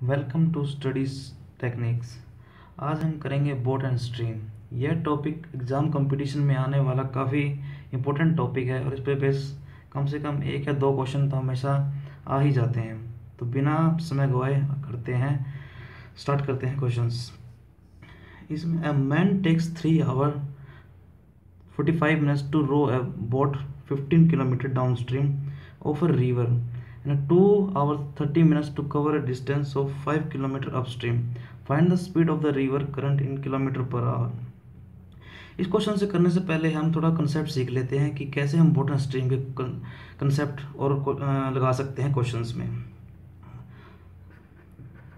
Welcome to studies techniques. आज हम करेंगे बोट एंड स्ट्रीम। यह टॉपिक एग्ज़ाम कंपटीशन में आने वाला काफ़ी इम्पोर्टेंट टॉपिक है और इस पे बेस कम से कम एक या दो क्वेश्चन तो हमेशा आ ही जाते हैं। तो बिना समय गवाए स्टार्ट करते हैं क्वेश्चंस। इसमें a man takes 3 hours 45 minutes to row a boat 15 kilometers downstream of a river and 2 hours 30 minutes to cover a distance of 5 kilometers upstream. Find the speed of the river current in kilometer per hour. इस question से करने से पहले हम थोड़ा concept सीख लेते हैं कि कैसे हम बोट एंड स्ट्रीम के कंसेप्ट और लगा सकते हैं क्वेश्चंस में।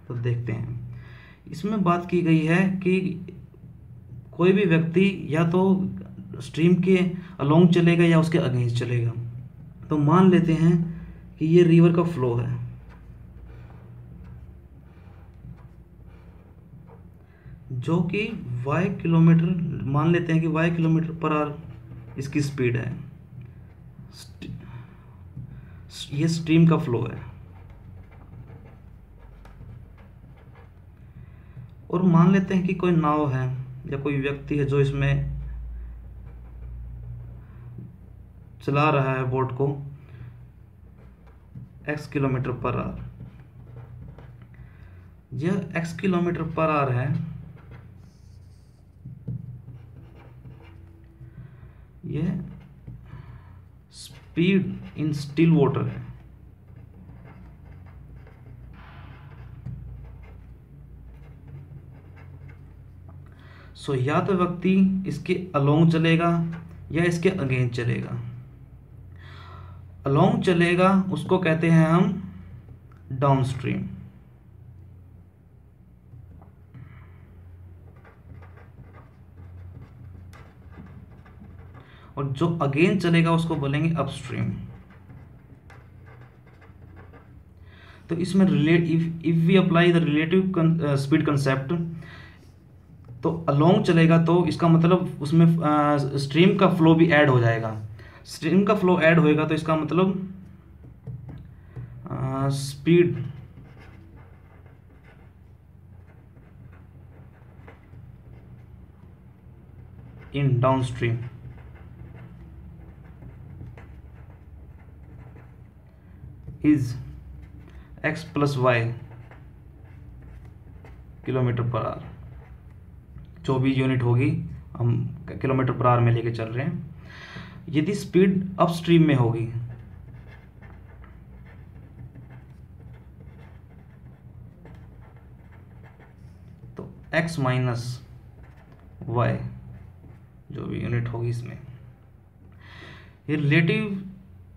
तो देखते हैं, इसमें बात की गई है कि कोई भी व्यक्ति या तो स्ट्रीम के अलोंग चलेगा या उसके अगेंस्ट चलेगा। तो मान लेते हैं कि ये रिवर का फ्लो है, जो कि y किलोमीटर, मान लेते हैं कि y किलोमीटर पर आवर इसकी स्पीड है। ये स्ट्रीम का फ्लो है। और मान लेते हैं कि कोई नाव है या कोई व्यक्ति है जो इसमें चला रहा है बोट को x किलोमीटर पर आवर। यह x किलोमीटर पर आवर है, यह स्पीड इन स्टिल वाटर है। सो या तो व्यक्ति इसके अलोंग चलेगा या इसके अगेंस्ट चलेगा। अलोंग चलेगा उसको कहते हैं हम डाउनस्ट्रीम, और जो अगेंस्ट चलेगा उसको बोलेंगे अपस्ट्रीम। तो इसमें if we apply the relative speed concept, तो अलोंग चलेगा तो इसका मतलब उसमें स्ट्रीम का फ्लो भी ऐड हो जाएगा। स्ट्रीम का फ्लो ऐड होएगा तो इसका मतलब speed in downstream is x + y kilometre per our. जो भी यूनिट होगी हम किलोमीटर पर आवर में लेके चल रहे हैं। यदि स्पीड अपस्ट्रीम में होगी तो x - y जो भी यूनिट होगी इसमें, ये रिलेटिव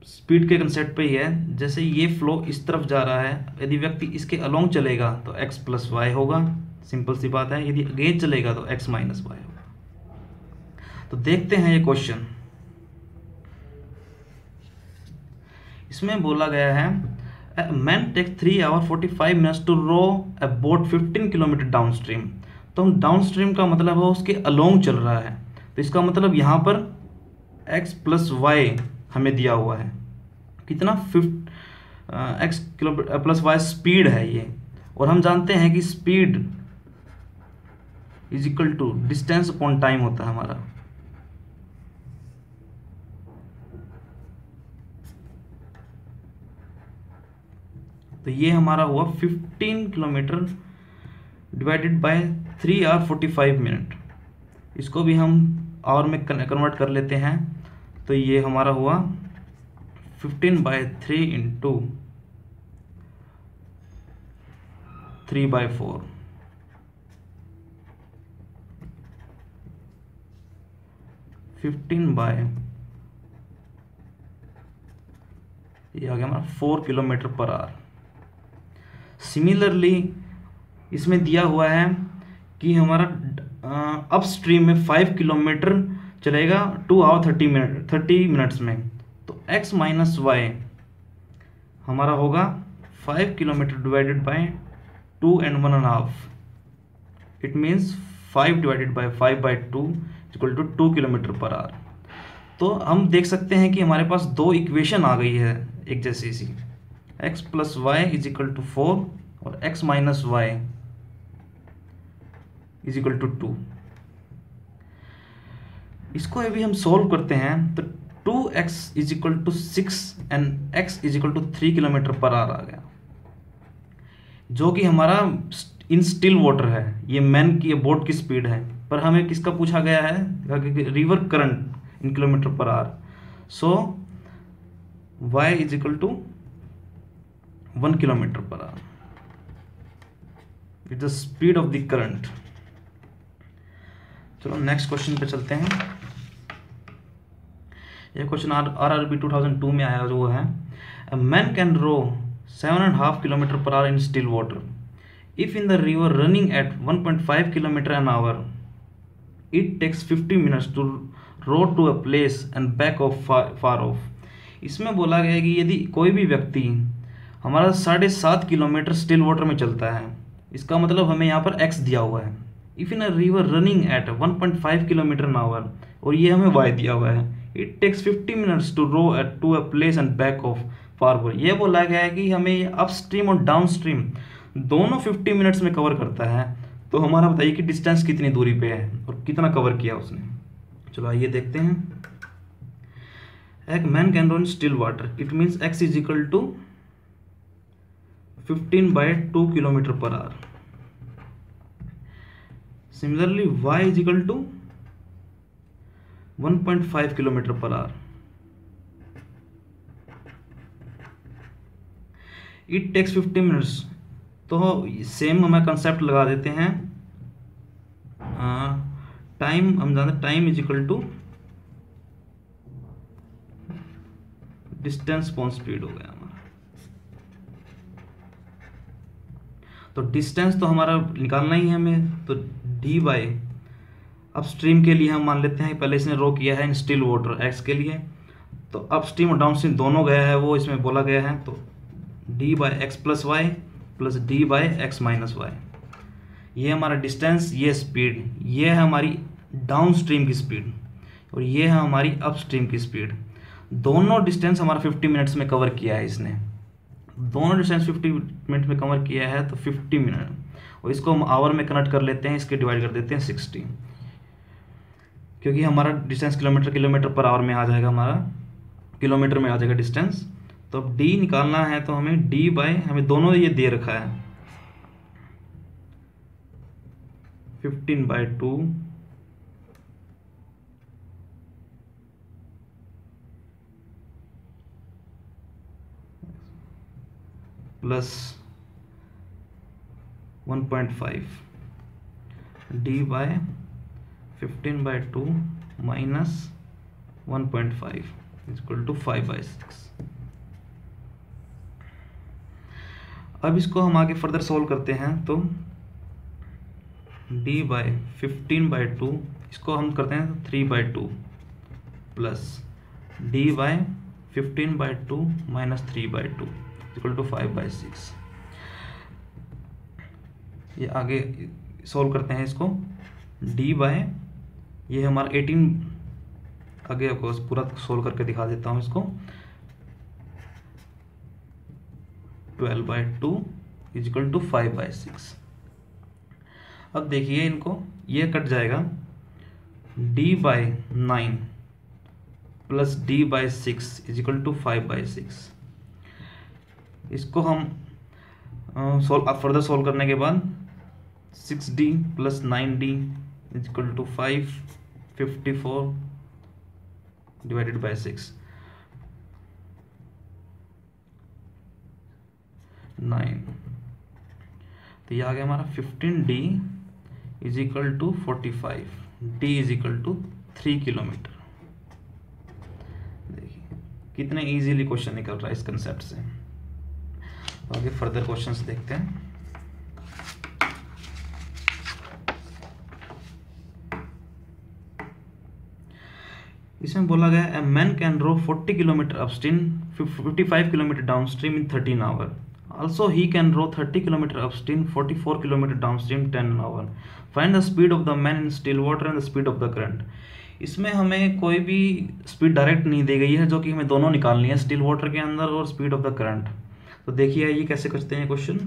स्पीड के कंसेप्ट पे ही है। जैसे ये फ्लो इस तरफ जा रहा है, यदि व्यक्ति इसके अलोंग चलेगा तो x + y होगा, सिंपल सी बात है। यदि अगेंस्ट चलेगा तो x - y होगा। तो देखते हैं ये क्वेश्चन। इसमें बोला गया है man takes 3 hours 45 minutes to row a boat 15 kilometre downstream. तो हम डाउनस्ट्रीम का मतलब है उसके अलोंग चल रहा है, तो इसका मतलब यहाँ पर x + y हमें दिया हुआ है कितना, x + y स्पीड है ये। और हम जानते हैं कि स्पीड = डिस्टेंस अपॉन टाइम होता है हमारा। तो ये हमारा हुआ 15 kilometre divided by 3 hours 45 minutes। इसको भी हम आवर में कन्वर्ट कर लेते हैं। तो ये हमारा हुआ 15/3 इंटू 3/4, ये आ गया हमारा 4 किलोमीटर पर आवर। सिमिलरली इसमें दिया हुआ है कि हमारा अपस्ट्रीम में 5 किलोमीटर चलेगा 2 hours 30 minutes में। तो x - y हमारा होगा 5 kilometre divided by 2 and 1.5। It means 5 divided by 5/2 = 2 kilometre per our. तो हम देख सकते हैं कि हमारे पास दो इक्वेशन आ गई है एक जैसी सी, x + y = 4 और x minus Y is equal to 2। इसको अभी हम सोल्व करते हैं तो 2x is equal to 6 and x is equal to 3 kilometre per hour आ गया, जो कि हमारा इन स्टिल वाटर है। ये मैन की बोट की स्पीड है, पर हमें किसका पूछा गया है, river current in kilometre per hour. So y is equal to 1 kilometre per hour, it's the speed of the current. चलो नेक्स्ट क्वेश्चन पे चलते हैं। ये क्वेश्चन RRB 2002 में आया, जो है a man can row 7.5 kilometre per hour in still water if in the river running at 1.5 kilometre an hour it takes 50 minutes to row to a place and back of far off. इसमें बोला गया है कि यदि कोई भी व्यक्ति हमारा 7.5 किलोमीटर स्टिल वाटर में चलता है, इसका मतलब हमें यहाँ पर x दिया हुआ है, if in a river running at 1.5 kilometre an hour, और ये हमें y दिया हुआ है, it takes 50 minutes to row at to a place and back of forward. ये बोला गया है कि हमें अप स्ट्रीम और डाउन स्ट्रीम दोनों 50 मिनट्स में कवर करता है। तो हमारा बताइए कि डिस्टेंस कितनी दूरी पे है और कितना कवर किया उसने। चलो आइए देखते हैं। एक man can row in still water, it means x is equal to 15/2 kilometre per hour. Similarly y is equal to 1.5 kilometre per hour. It takes 50 minutes, तो सेम हमें कंसेप्ट लगा देते हैं। टाइम हम जानते, time is equal to distance upon speed हो गया हमारा। तो डिस्टेंस तो हमारा निकालना ही है हमें, तो डी बाई अपस्ट्रीम के लिए हम मान लेते हैं पहले इसने रो किया है इन स्टिल वाटर एक्स के लिए, तो अपस्ट्रीम और डाउनस्ट्रीम दोनों गया है वो इसमें बोला गया है। तो d by x plus y plus d by x minus y, ये हमारा डिस्टेंस, ये स्पीड, ये है हमारी डाउन स्ट्रीम की स्पीड और ये है हमारी अप स्ट्रीम की स्पीड। दोनों डिस्टेंस हमारा 50 मिनट्स में कवर किया है इसने, दोनों डिस्टेंस 50 मिनट में कवर किया है, तो 50 मिनट, और इसको हम आवर में कन्वर्ट कर लेते हैं, इसके डिवाइड कर देते हैं 60, क्योंकि हमारा डिस्टेंस किलोमीटर पर आवर में आ जाएगा, हमारा किलोमीटर में आ जाएगा डिस्टेंस। तो अब डी निकालना है तो हमें डी बाई, हमें दोनों ये दे रखा है 15/2 plus 1.5 d by 15/2 minus 1.5 equal to 5/6। अब इसको हम आगे फर्दर सोल्व करते हैं, तो d बाई 15/2 इसको हम करते हैं 3/2 plus d by 15/2 minus 3/2 equal to 5/6। ये आगे सोल्व करते हैं इसको, d बाय ये हमारा 18, आगे आपको पूरा सोल्व करके दिखा देता हूँ इसको, 12/2 इज इक्वल टू 5/6। अब देखिए इनको, ये कट जाएगा, d by 9 plus d by 6 is equal to 5/6। इसको हम फर्दर सोल्व करने के बाद 6d plus 9d is equal to 554 divided by 6, 9, तो ये आ गया हमारा 15d is equal to 45, d is equal to 3 kilometre. देखिए कितने इजीली क्वेश्चन निकल रहा है इस कंसेप्ट से। तो आगे फर्दर क्वेश्चंस देखते हैं। इसमें बोला गया है man can row 40 kilometre upstream 55 kilometre downstream in 13 hour, also he can row 30 kilometer upstream 44 kilometer downstream 10 an hour, find the speed of the man in still water and the speed of the current। इसमें हमें कोई भी speed direct नहीं दी गई है, जो कि हमें दोनों निकालनी है, स्टिल वाटर के अंदर और स्पीड ऑफ द करंट। तो देखिए ये कैसे करते हैं question.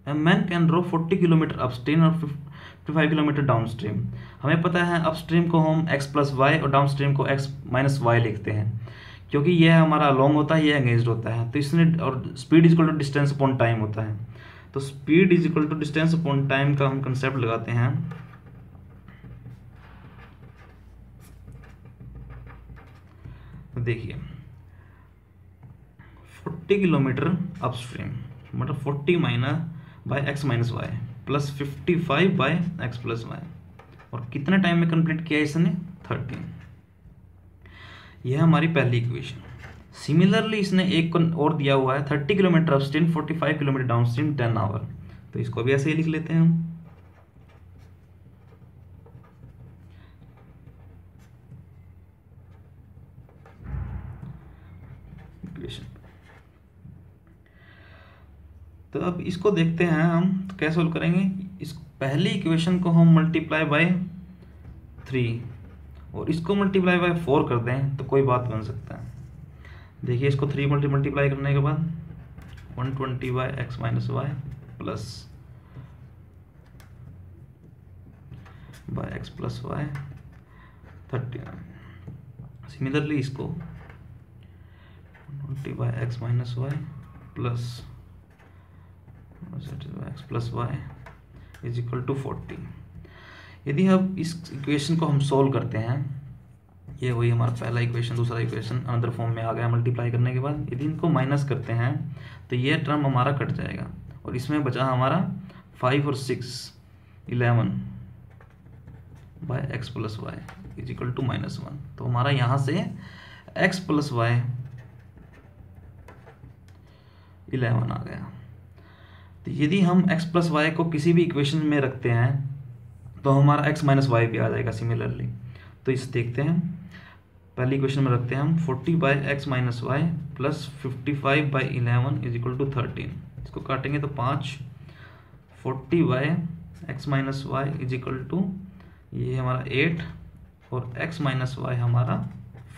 A man can row 40 kilometre upstream और 55 किलोमीटर डाउन स्ट्रीम। हमें पता है अपस्ट्रीम को हम x प्लस वाई और डाउन स्ट्रीम को x माइनस वाई लिखते हैं, क्योंकि यह हमारा लॉन्ग होता है, यह एंगेज्ड होता है। तो इसने और speed is equal to distance upon time होता है। तो speed is equal to distance upon time का हम कंसेप्ट लगाते हैं। तो देखिए 40 किलोमीटर अपस्ट्रीम मतलब 40 minus by x minus y plus 55 by x plus y, और कितने टाइम में कंप्लीट किया इसने? 13। यह हमारी पहली इक्वेशन। सिमिलरली इसने एक और दिया हुआ है 30 kilometre upstream 45 kilometre downstream 10 hour. तो इसको भी ऐसे ही लिख लेते हैं हम। इक्वेशन तो अब इसको देखते हैं हम, तो कैसे सोल्व करेंगे। इस पहली इक्वेशन को हम मल्टीप्लाई बाय 3 और इसको मल्टीप्लाई बाय 4 कर दें तो कोई बात बन सकता है। देखिए इसको 3 मल्टीप्लाई करने के बाद 120 by x minus y plus by x plus y 39। Similarly इसको 120 by x minus y plus x plus y is equal to 40। यदि हम इस इक्वेशन को हम सोल्व करते हैं, ये वही हमारा पहला इक्वेशन, दूसरा इक्वेशन अनदर फॉर्म में आ गया मल्टीप्लाई करने के बाद। यदि इनको माइनस करते हैं तो ये टर्म हमारा कट जाएगा और इसमें बचा हमारा 5 और 6 11 by x plus y is equal to -1। तो हमारा यहाँ से एक्स प्लस वाई 11 आ गया। तो यदि हम x प्लस वाई को किसी भी इक्वेशन में रखते हैं तो हमारा x माइनस वाई भी आ जाएगा सिमिलरली। तो इसे देखते हैं, पहली इक्वेशन में रखते हैं हम 40 by x minus y plus 55 by 11 is equal to 13। इसको काटेंगे तो 5, 40 by x minus Y is equal to ये हमारा 8 और x माइनस वाई हमारा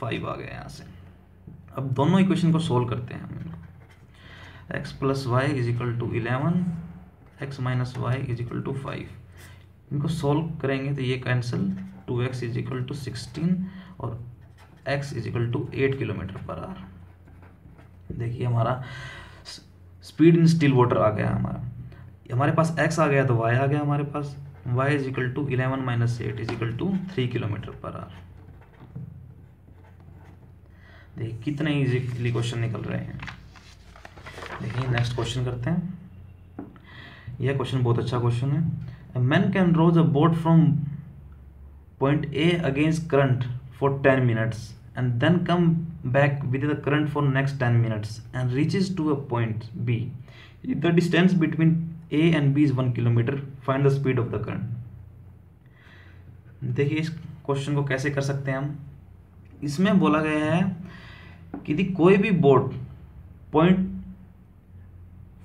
5 आ गया यहाँ से। अब दोनों इक्वेशन को सोल्व करते हैं हम। x plus y is equal to 11, x minus Y is equal to 5। इनको सोल्व करेंगे तो ये cancel, 2x is equal to 16 और x is equal to 8 kilometre per hour. देखिए हमारा स्पीड इन स्टिल वाटर आ गया हमारे पास x आ गया तो y आ गया हमारे पास। y is equal to 11 minus 8 is equal to 3 kilometre per hour. देखिए कितने इजीली क्वेश्चन निकल रहे हैं। देखिए नेक्स्ट क्वेश्चन करते हैं। यह क्वेश्चन बहुत अच्छा क्वेश्चन है। A man can row the boat from point A against current for 10 minutes and then come back with the current for next 10 minutes and reaches to a point B. If the distance between A and B is 1 kilometer, find the speed of the current. देखिए इस question को कैसे कर सकते हैं हम। इसमें बोला गया है कि यदि कोई भी बोट पॉइंट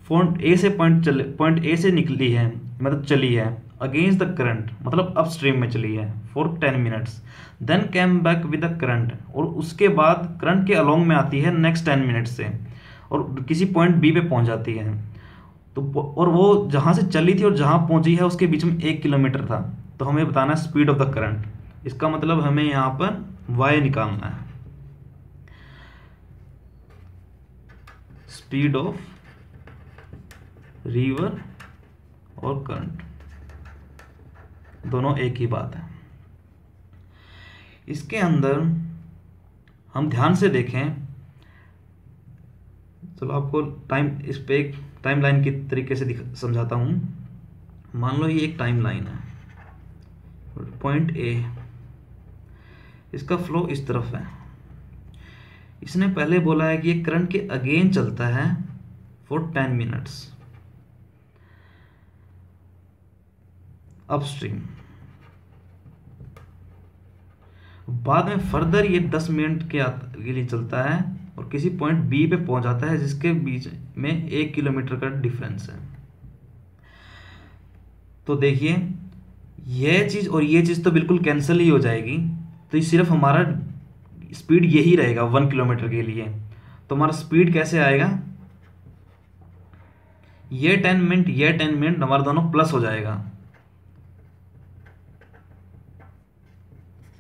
पॉइंट ए से निकली है, मतलब चली है अगेंस्ट द करंट, मतलब अप स्ट्रीम में चली है for 10 minutes, then came back with the current, और उसके बाद करंट के अलोंग में आती है नेक्स्ट 10 मिनट से और किसी पॉइंट बी पे पहुंच जाती है। तो और वो जहाँ से चली थी और जहाँ पहुंची है उसके बीच में 1 किलोमीटर था। तो हमें बताना है स्पीड ऑफ द करंट। इसका मतलब हमें यहाँ पर y निकालना है, स्पीड ऑफ रिवर और करंट, दोनों एक ही बात है। इसके अंदर हम ध्यान से देखें, चलो आपको इस पे एक टाइम लाइन की तरीके से समझाता हूं। मान लो ये एक टाइम लाइन है, पॉइंट ए, इसका फ्लो इस तरफ है। इसने पहले बोला है कि ये करंट के अगेन चलता है फॉर 10 मिनट्स अपस्ट्रीम। बाद में फर्दर ये 10 मिनट के लिए चलता है और किसी पॉइंट बी पे पहुंच जाता है जिसके बीच में 1 किलोमीटर का डिफरेंस है। तो देखिए यह चीज और ये चीज तो बिल्कुल कैंसिल ही हो जाएगी, तो ये सिर्फ हमारा स्पीड यही रहेगा 1 किलोमीटर के लिए। तो हमारा स्पीड कैसे आएगा, ये 10 मिनट ये 10 मिनट हमारा दोनों प्लस हो जाएगा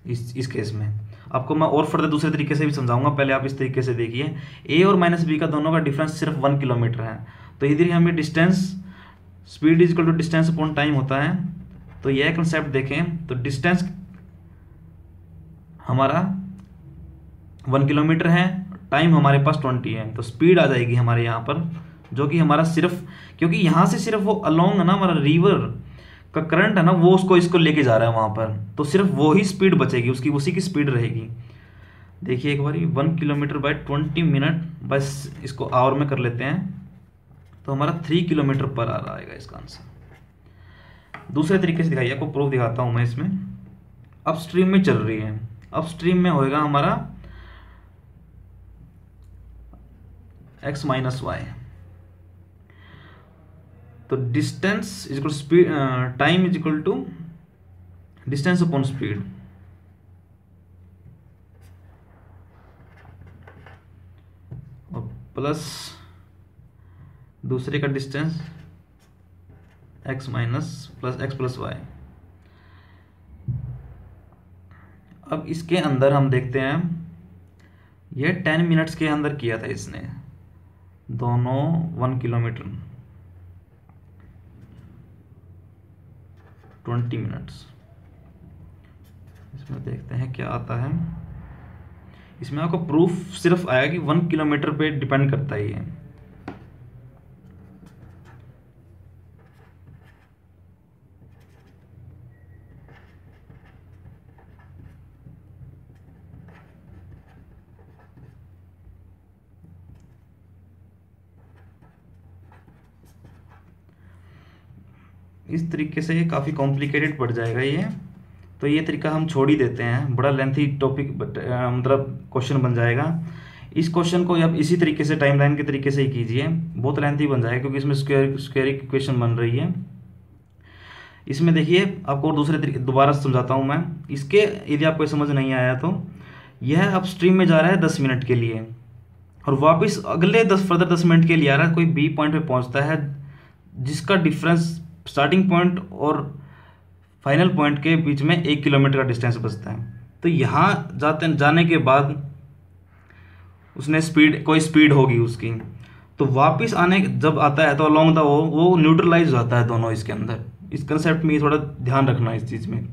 इस केस में। आपको मैं और फर्दर दूसरे तरीके से भी समझाऊंगा, पहले आप इस तरीके से देखिए। ए और माइनस बी का दोनों का डिफरेंस सिर्फ 1 किलोमीटर है, तो इधर हमें distance speed is equal to distance upon time होता है। तो यह कंसेप्ट देखें तो डिस्टेंस हमारा 1 किलोमीटर है, टाइम हमारे पास 20 है, तो स्पीड आ जाएगी हमारे यहाँ पर, जो कि हमारा सिर्फ, क्योंकि यहाँ से सिर्फ वो अलोंग है ना, हमारा रिवर का करंट है ना, वो उसको इसको लेके जा रहा है वहाँ पर, तो सिर्फ वो ही स्पीड बचेगी उसकी, उसी की स्पीड रहेगी। देखिए एक बार 1 किलोमीटर बाय 20 मिनट, बस इसको आवर में कर लेते हैं, तो हमारा 3 किलोमीटर पर आ आएगा इसका आंसर। दूसरे तरीके से दिखाइए, आपको प्रूफ दिखाता हूँ मैं। इसमें अपस्ट्रीम में चल रही है, अपस्ट्रीम में होएगा हमारा x माइनस वाई, तो distance is equal speed, time is equal to distance upon speed, और प्लस दूसरे का distance x minus plus x plus y. अब इसके अंदर हम देखते हैं, ये 10 मिनट्स के अंदर किया था इसने, दोनों 1 किलोमीटर 20 मिनट्स। इसमें देखते हैं क्या आता है। इसमें आपको प्रूफ सिर्फ आया कि 1 किलोमीटर पे डिपेंड करता है ये। इस तरीके से ये काफ़ी कॉम्प्लिकेटेड पड़ जाएगा ये, तो ये तरीका हम छोड़ ही देते हैं, बड़ा लेंथी टॉपिक मतलब क्वेश्चन बन जाएगा। इस क्वेश्चन को आप इसी तरीके से टाइमलाइन के तरीके से ही कीजिए, बहुत लेंथी बन जाएगा क्योंकि इसमें स्क्वायर इक्वेशन बन रही है। इसमें देखिए आपको दूसरे तरीके दोबारा समझाता हूँ मैं। इसके यदि आपको समझ नहीं आया तो यह अपस्ट्रीम में जा रहा है 10 मिनट के लिए, और वापस अगले फर्दर 10 मिनट के लिए आ रहा है, कोई बी पॉइंट पे पहुंचता है जिसका डिफरेंस स्टार्टिंग पॉइंट और फाइनल पॉइंट के बीच में 1 किलोमीटर का डिस्टेंस बचता है। तो यहाँ जाने के बाद उसने कोई स्पीड होगी उसकी, तो वापस आने जब आता है तो अलोंग द वो न्यूट्रलाइज हो जाता है दोनों इसके अंदर। इस कंसेप्ट में थोड़ा ध्यान रखना इस चीज़ में।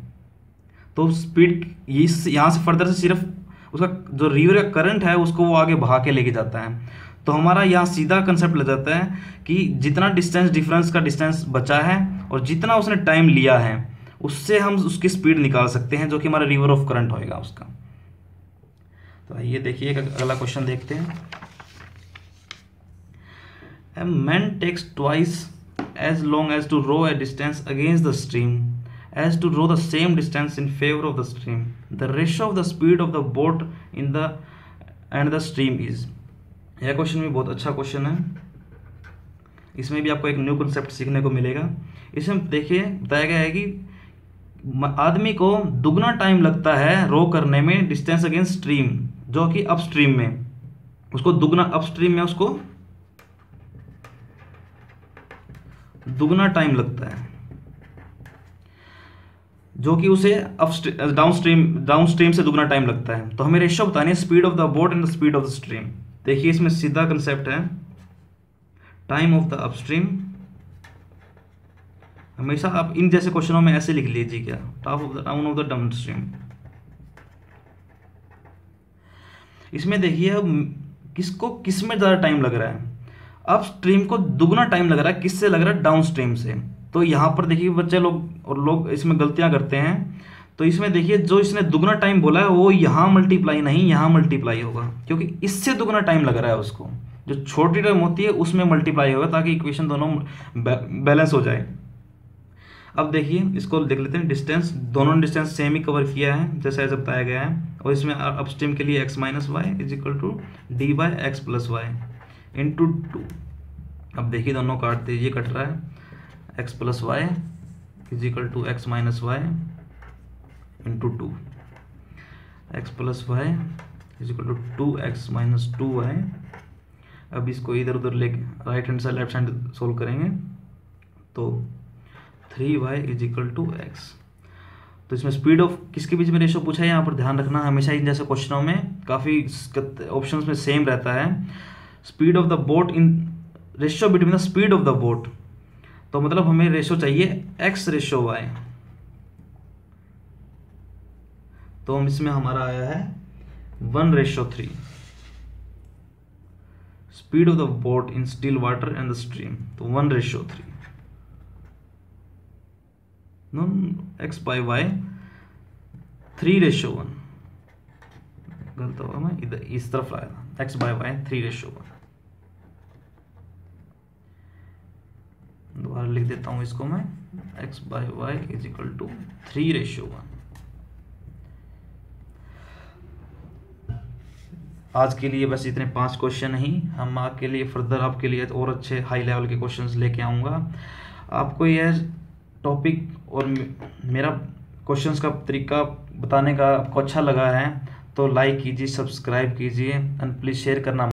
तो स्पीड यहाँ से फर्दर से सिर्फ उसका जो रिवर का करंट है उसको वो आगे बहा के लेके जाता है। तो हमारा यहाँ सीधा कंसेप्ट लग जाता है कि जितना डिस्टेंस डिफरेंस का डिस्टेंस बचा है और जितना उसने टाइम लिया है उससे हम उसकी स्पीड निकाल सकते हैं, जो कि हमारा रिवर ऑफ करंट होएगा उसका। तो आइए देखिए अगला क्वेश्चन देखते हैं। A man takes twice as long as to row a distance against the stream as to row the same distance in favor of the stream. The ratio of the speed of the boat in the and the stream is. यह question भी बहुत अच्छा question है, इसमें भी आपको एक new concept सीखने को मिलेगा। इसमें देखिए बताया गया है कि आदमी को दुगना टाइम लगता है रो करने में डिस्टेंस अगेंस्ट स्ट्रीम, जो कि अपस्ट्रीम में उसको दुगना, अपस्ट्रीम में उसको दुगना टाइम लगता है, जो कि उसे डाउनस्ट्रीम से दुगना टाइम लगता है। तो हमें रेशियो बतानी है speed of the boat and the speed of the stream. देखिए इसमें सीधा कंसेप्ट है, टाइम ऑफ द अपस्ट्रीम, हमेशा आप इन जैसे क्वेश्चनों में ऐसे लिख लीजिए क्या, टाउन ऑफ द डाउनस्ट्रीम। इसमें देखिए अब किसको किस में ज़्यादा टाइम लग रहा है, अपस्ट्रीम को दुगना टाइम लग रहा है, किससे लग रहा है, डाउनस्ट्रीम से। तो यहाँ पर देखिए बच्चे लोग इसमें गलतियां करते हैं। तो इसमें देखिए जो इसने दुगना टाइम बोला है वो यहाँ मल्टीप्लाई नहीं, यहाँ मल्टीप्लाई होगा, क्योंकि इससे दुगना टाइम लग रहा है उसको। जो छोटी टर्म होती है उसमें मल्टीप्लाई होगा ताकि इक्वेशन दोनों बैलेंस हो जाए। अब देखिए इसको देख लेते हैं, डिस्टेंस दोनों डिस्टेंस सेम ही कवर किया है जैसा ऐसा बताया गया है, और इसमें अपस्ट्रीम के लिए x minus Y is equal to d by x plus y into 2। अब देखिए दोनों काट दीजिए, कट रहा है, x plus y is equal to x minus y into 2, x plus y is equal to 2x माइनस 2y अब इसको इधर उधर लेके right hand side left hand solve करेंगे तो 3y is equal to x. तो इसमें स्पीड ऑफ किसके बीच में रेशो पूछा है, यहाँ पर ध्यान रखना हमेशा इन जैसे क्वेश्चनों में काफ़ी ऑप्शंस में सेम रहता है। Speed of the boat in ratio between the speed of the boat, तो मतलब हमें रेशो चाहिए x रेशो y। तो हम इसमें हमारा आया है 1:3। Speed of the boat in still water and the stream, तो 1:3। x by y 3:1। गलत होगा, मैं इधर इस तरफ लाया था, x by y 3:1। दोबारा लिख देता हूं इसको मैं, x by y is equal to 3:1। आज के लिए बस इतने 5 क्वेश्चन ही, हम आपके लिए फर्दर आपके लिए और अच्छे हाई लेवल के क्वेश्चंस लेके आऊँगा। आपको यह टॉपिक और मेरा क्वेश्चंस का तरीका बताने का आपको अच्छा लगा है तो लाइक कीजिए, सब्सक्राइब कीजिए एंड प्लीज़ शेयर करना